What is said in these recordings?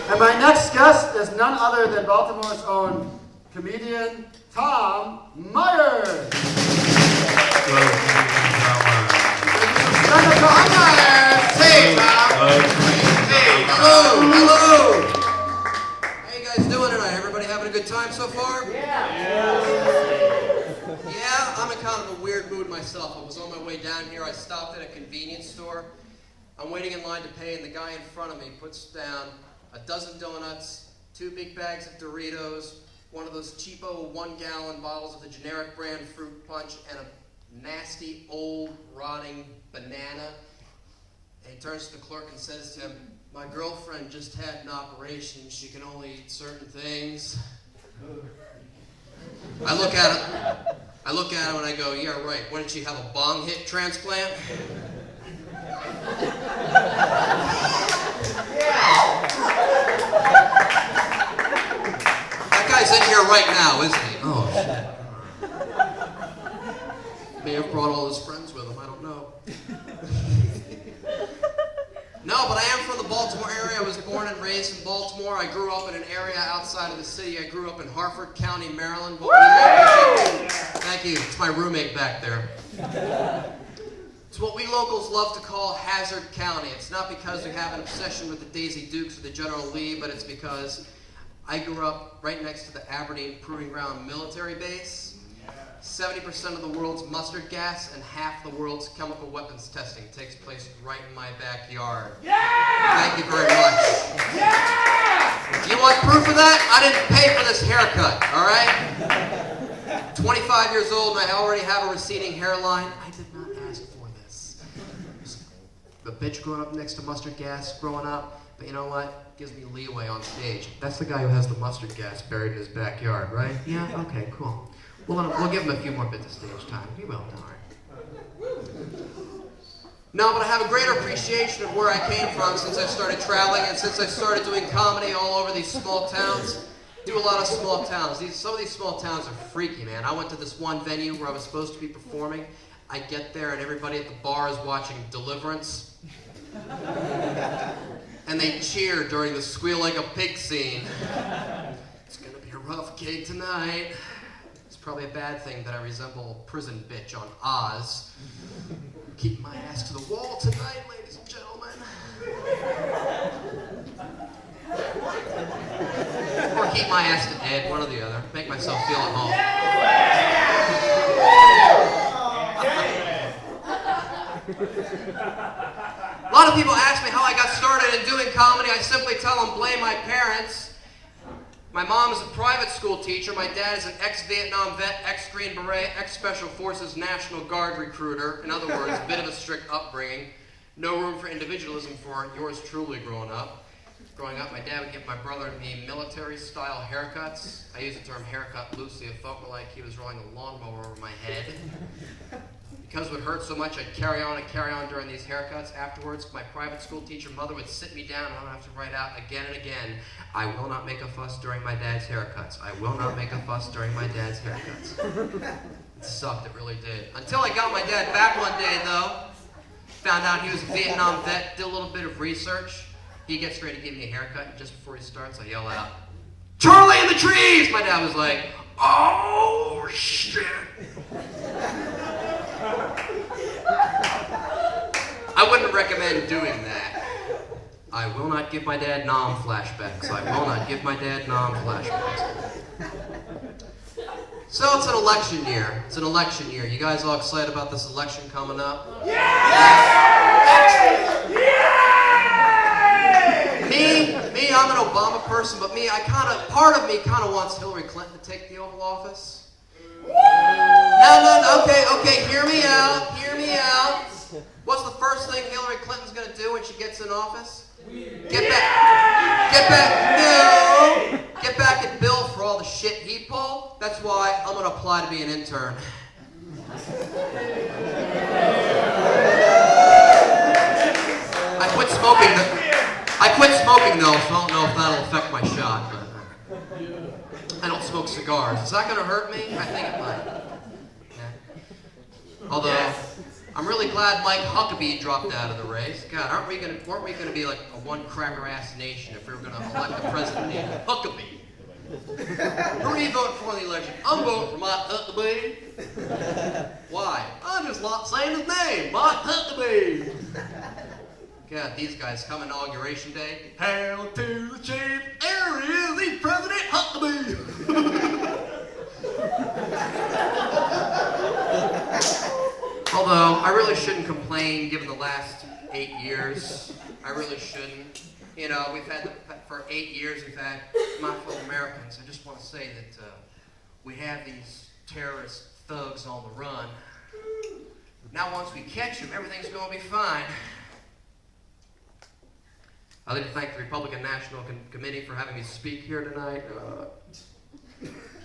And my next guest is none other than Baltimore's own comedian, Tom Myers. Hello. Hey, Tom. Hey, hello. How you guys doing tonight? Everybody having a good time so far? Yeah, I'm in kind of a weird mood myself. I was on my way down here. I stopped at a convenience store. I'm waiting in line to pay, and the guy in front of me puts down a dozen donuts, 2 big bags of Doritos, one of those cheapo 1-gallon bottles of the generic brand fruit punch, and a nasty, old, rotting banana. And he turns to the clerk and says to him, "My girlfriend just had an operation. She can only eat certain things." I look at him and I go, "Yeah, right. Why didn't she have a bong hit transplant?" That guy's in here right now, isn't he? Oh, shit. May have brought all his friends with him. I don't know. No, but I am from the Baltimore area. I was born and raised in Baltimore. I grew up in an area outside of the city. I grew up in Harford County, Maryland. Thank you. It's my roommate back there. It's what we locals love to call Hazard County. It's not because we have an obsession with the Daisy Dukes or the General Lee, but it's because I grew up right next to the Aberdeen Proving Ground military base. 70% of the world's mustard gas and half the world's chemical weapons testing takes place right in my backyard. Yeah! Thank you very much. Yeah! You want proof of that? I didn't pay for this haircut, all right? 25 years old and I already have a receding hairline. I did not ask for this. The bitch growing up next to mustard gas growing up, but you know what? Gives me leeway on stage. That's the guy who has the mustard gas buried in his backyard, right? Yeah? Okay, cool. We'll give him a few more bits of stage time. He will, all right. No, but I have a greater appreciation of where I came from since I started traveling and since I started doing comedy all over these small towns. Do a lot of small towns. Some of these small towns are freaky, man. I went to this one venue where I was supposed to be performing. I get there and everybody at the bar is watching Deliverance. And they cheer during the squeal like a pig scene. It's gonna be a rough gig tonight. Probably a bad thing that I resemble a prison bitch on Oz. Keep my ass to the wall tonight, ladies and gentlemen. Or keep my ass to Ed, one or the other. Make myself feel at home. A lot of people ask me how I got started in doing comedy. I simply tell them, blame my parents. My mom is a private school teacher. My dad is an ex-Vietnam vet, ex-Green Beret, ex-Special Forces National Guard recruiter. In other words, a bit of a strict upbringing. No room for individualism for yours truly growing up. Growing up, my dad would give my brother and me military-style haircuts. I use the term haircut loosely. It felt more like he was rolling a lawnmower over my head. Because it would hurt so much, I'd carry on during these haircuts. Afterwards, my private school teacher mother would sit me down and I would have to write out again and again, "I will not make a fuss during my dad's haircuts. I will not make a fuss during my dad's haircuts." It sucked, it really did. Until I got my dad back one day, though. Found out he was a Vietnam vet, did a little bit of research. He gets ready to give me a haircut, and just before he starts, I yell out, "Charlie in the trees!" My dad was like, "Oh, shit." I wouldn't recommend doing that. I will not give my dad nom flashbacks. I will not give my dad nom flashbacks. So it's an election year. It's an election year. You guys all excited about this election coming up? Yes! Me, I'm an Obama person, but part of me kind of wants Hillary Clinton to take the Oval Office. No, okay, hear me out. What's the first thing Hillary Clinton's gonna do when she gets in office? Get back at Bill for all the shit he pulled. That's why I'm gonna apply to be an intern. I quit smoking though, so I don't know if that'll affect my shot, but I don't smoke cigars. Is that gonna hurt me? I think it might. Yeah. Although, I'm really glad Mike Huckabee dropped out of the race. God, weren't we gonna be like a one cracker ass nation if we were gonna elect a president named Huckabee? Who are you voting for in the election? I'm voting for Mike Huckabee. Why? I'm just not saying his name, Mike Huckabee. God, these guys come inauguration day. Hail to the chief. There he is, he's President Huckabee. Although, I really shouldn't complain given the last 8 years. I really shouldn't. You know, for 8 years, we've had my fellow Americans. I just want to say that we have these terrorist thugs on the run. Now, once we catch them, everything's going to be fine. I'd like to thank the Republican National Committee for having me speak here tonight.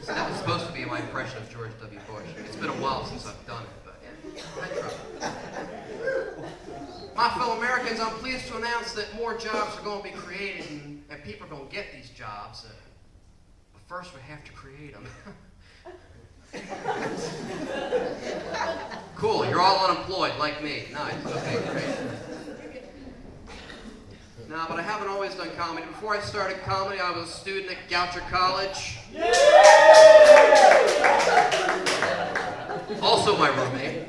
That was supposed to be my impression of George W. Bush. It's been a while since I've done it, but yeah, I tried. My fellow Americans, I'm pleased to announce that more jobs are going to be created and people are going to get these jobs. But first we have to create them. Cool, you're all unemployed like me. Nice, okay, great. No, but I haven't always done comedy. Before I started comedy, I was a student at Goucher College. Also my roommate.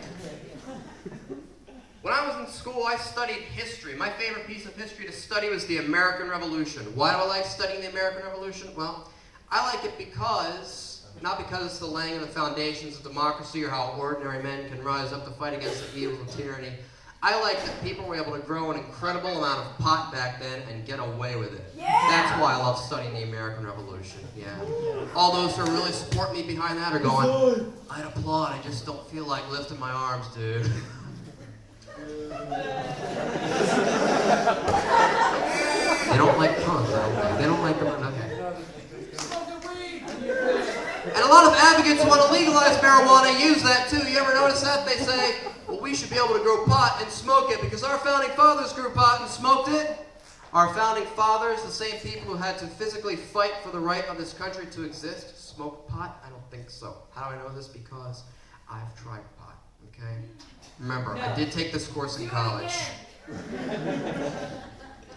When I was in school, I studied history. My favorite piece of history to study was the American Revolution. Why do I like studying the American Revolution? Well, I like it not because it's the laying of the foundations of democracy or how ordinary men can rise up to fight against the evils of tyranny. I like that people were able to grow an incredible amount of pot back then and get away with it. Yeah! That's why I love studying the American Revolution, yeah. All those who really support me behind that are going, I'd applaud, I just don't feel like lifting my arms, dude. They don't like puns, okay? They don't like them, okay. And a lot of advocates who want to legalize marijuana use that too. You ever notice that? They say, well, we should be able to grow pot and smoke it because our founding fathers grew pot and smoked it. Our founding fathers, the same people who had to physically fight for the right of this country to exist, smoked pot? I don't think so. How do I know this? Because I've tried pot, okay? Remember, I did take this course in college.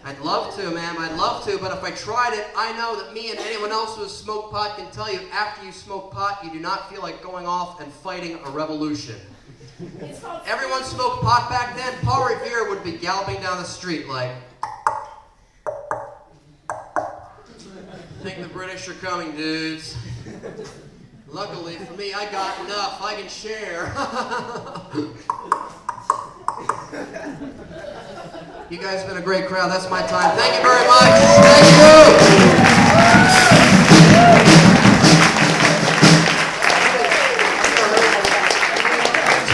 I'd love to, ma'am, I'd love to, but if I tried it, I know that me and anyone else who has smoked pot can tell you after you smoke pot, you do not feel like going off and fighting a revolution. Everyone smoked pot back then. Paul Revere would be galloping down the street like, I think the British are coming, dudes. Luckily for me, I got enough. I can share. You guys have been a great crowd. That's my time. Thank you very much. Thank you.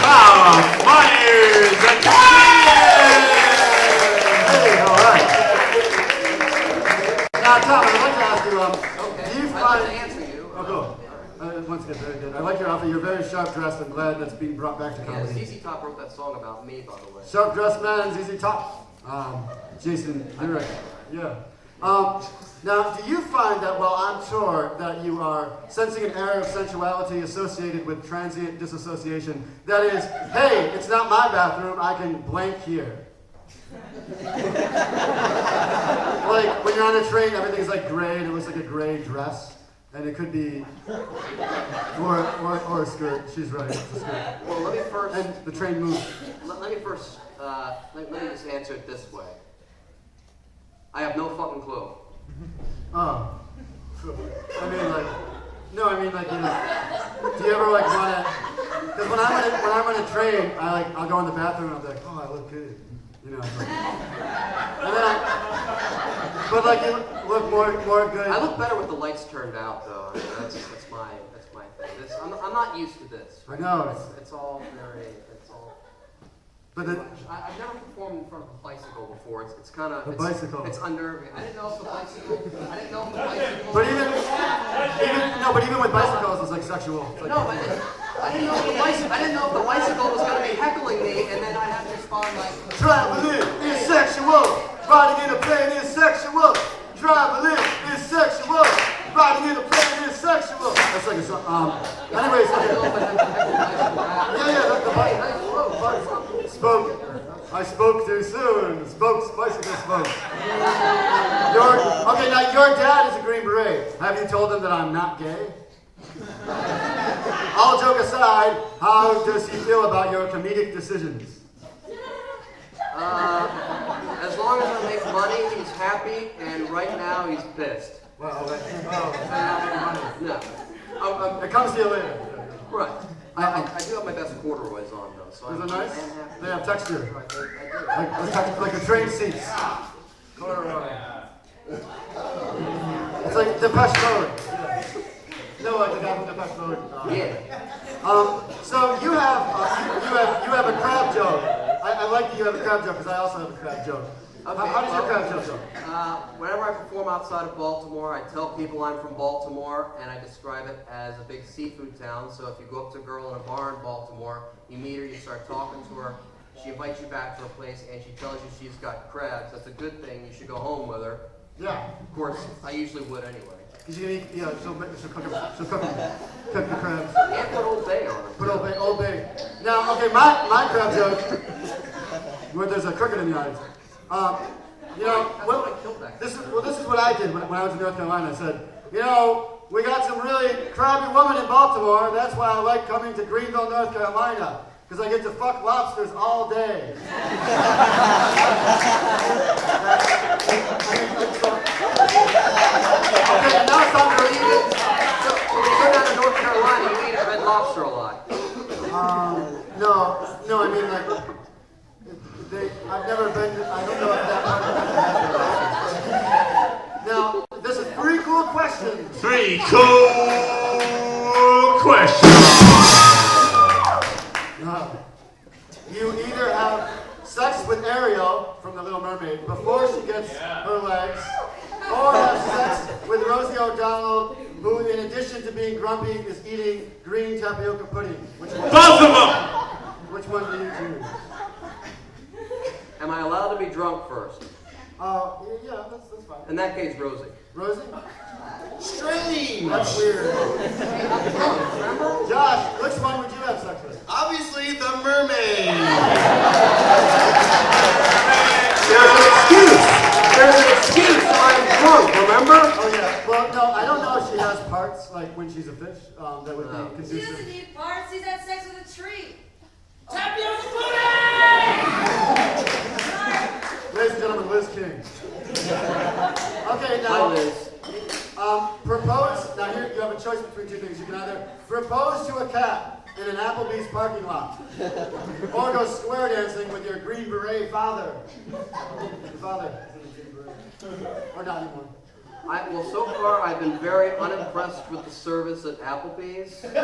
Tom Myers, the comedian. Hey, all right. Now, Tom, I'd like to ask you, Okay. do you I'd like find... to answer you. Oh, go. Once again, very good. I like your outfit. You're very sharp dressed. I'm glad that's being brought back to Yeah, comedy. ZZ Top wrote that song about me, by the way. Sharp dressed man, ZZ Top. Jason, you're right. Yeah. Now, do you find that while on tour that you are sensing an air of sensuality associated with transient disassociation? That is, hey, it's not my bathroom, I can blank here. Like, when you're on a train, everything's like gray, and it looks like a gray dress. And it could be, or a skirt. She's right, it's a skirt. Well, let me first... And the train moves. Let me first, let me just answer it this way. I have no fucking clue. Oh. I mean, like, no, I mean, like, you know, do you ever, like, want to, because when I'm on a train, I'll go in the bathroom and I'll be like, oh, I look good. You know, like, and then but, like, you look more good. I look better with the lights turned out, though. I mean, that's my thing. I'm not used to this. I know. It's all very, But I've never performed in front of a bicycle before. It's kind of... bicycle. It's unnerving. I didn't know if the bicycle... But even with bicycles, it's like sexual. It's like, No, but I didn't know if the bicycle was going to be heckling me, and then I'd have to respond like... Traveling is sexual. Riding in a plane is sexual. Traveling is sexual. Riding in a plane is sexual. That's like a song. Anyways, I don't know if I have to heckle the bicycle. yeah, the I spoke too soon. Bicycle spoke. Okay, now your dad is a Green Beret. Have you told him that I'm not gay? All joke aside, how does he feel about your comedic decisions? As long as I make money, he's happy, and right now he's pissed. Well, No. it comes to you later. Right. I do have my best corduroys on, though, so Is I'm it nice? happy. They have texture, I do. like a train seats. Corduroy. It's like Depeche Mode. No, like the guy from Depeche Mode. Yeah. So you have a crab joke. I like that you have a crab joke because I also have a crab joke. Okay, How does your crab joke go? Whenever I perform outside of Baltimore, I tell people I'm from Baltimore, and I describe it as a big seafood town. So if you go up to a girl in a bar in Baltimore, you meet her, you start talking to her, she invites you back to her place, and she tells you she's got crabs. That's a good thing. You should go home with her. Yeah. Of course, I usually would anyway. Because you can eat, she'll cook the crabs. And put Old Bay on it. Put Old Bay. Now, okay, my crab joke, where there's a cricket in the audience. This is what I did when I was in North Carolina. I said, we got some really crabby woman in Baltimore. That's why I like coming to Greenville, North Carolina, because I get to fuck lobsters all day. Okay, and now it's time to eat it. So when you go down to North Carolina, you eat a red lobster a lot. No, I mean like. I've never been. I don't know if that. Now, this is 3 cool questions. 3 cool questions. You either have sex with Ariel from The Little Mermaid before she gets her legs, or have sex with Rosie O'Donnell, who, in addition to being grumpy, is eating green tapioca pudding. Which one? Both of them. Which one do you choose? Am I allowed to be drunk first? Yeah, that's fine. In that case, Rosie. Rosie? Strange. That's weird. Josh, which one would you have sex with? Obviously, the mermaid. There's an excuse. I'm drunk, remember? Oh yeah. Well, no, I don't know if she has parts like when she's a fish. That would be She conducive. doesn't need parts. He's had sex with a tree. Tapioca pudding! Ladies and gentlemen, Liz King. Okay, Hi, now Liz. propose. Now here you have a choice between 2 things. You can either propose to a cat in an Applebee's parking lot, or go square dancing with your Green Beret father. Your father is in a Green Beret, or not anymore. Well, so far I've been very unimpressed with the service at Applebee's, but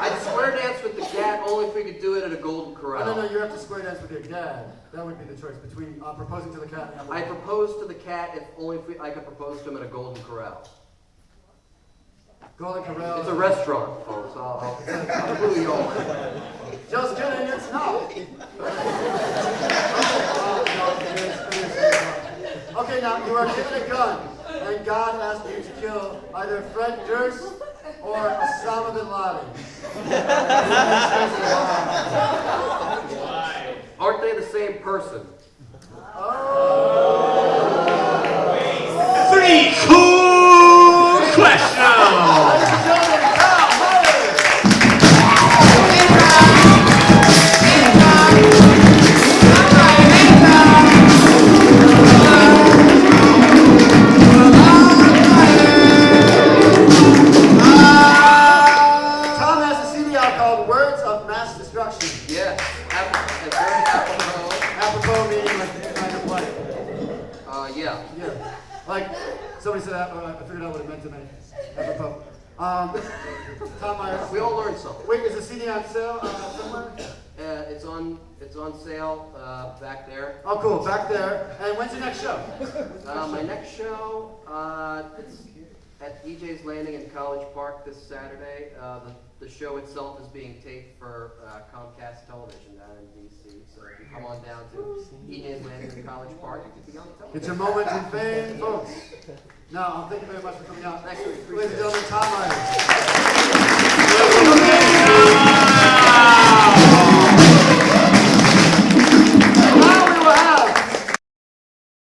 I'd square dance with the cat only if we could do it at a Golden Corral. No, you have to square dance with your dad. That would be the choice between proposing to the cat and I proposed to the cat if only if I could propose to him at a Golden Corral. Golden Corral. It's a restaurant, folks. I'll clue you all in. Just kidding, it's not. Okay, now you are given a gun, and God asked you to kill either Fred Durst or Osama bin Laden. Aren't they the same person? 3 cool questions. Tom has a CD out called Words of Mass Destruction. Yes. It's very apropos. Apropos meaning like kind of what? Yeah. Yeah. Like somebody said, I figured out what it meant to me. Apropos. Tom Myers. We all learned something. Wait, is the CD on sale somewhere? It's on sale back there. Oh, cool. Back there. And when's your next show? My next show, it's at EJ's Landing in College Park this Saturday. The show itself is being taped for Comcast Television down in DC. So if you come on down to EJ's Landing in College Park, you can be on television. Get your moment in fame, folks. No, thank you very much for coming out. Actually, Ladies and gentlemen, Tom Myers. Congratulations.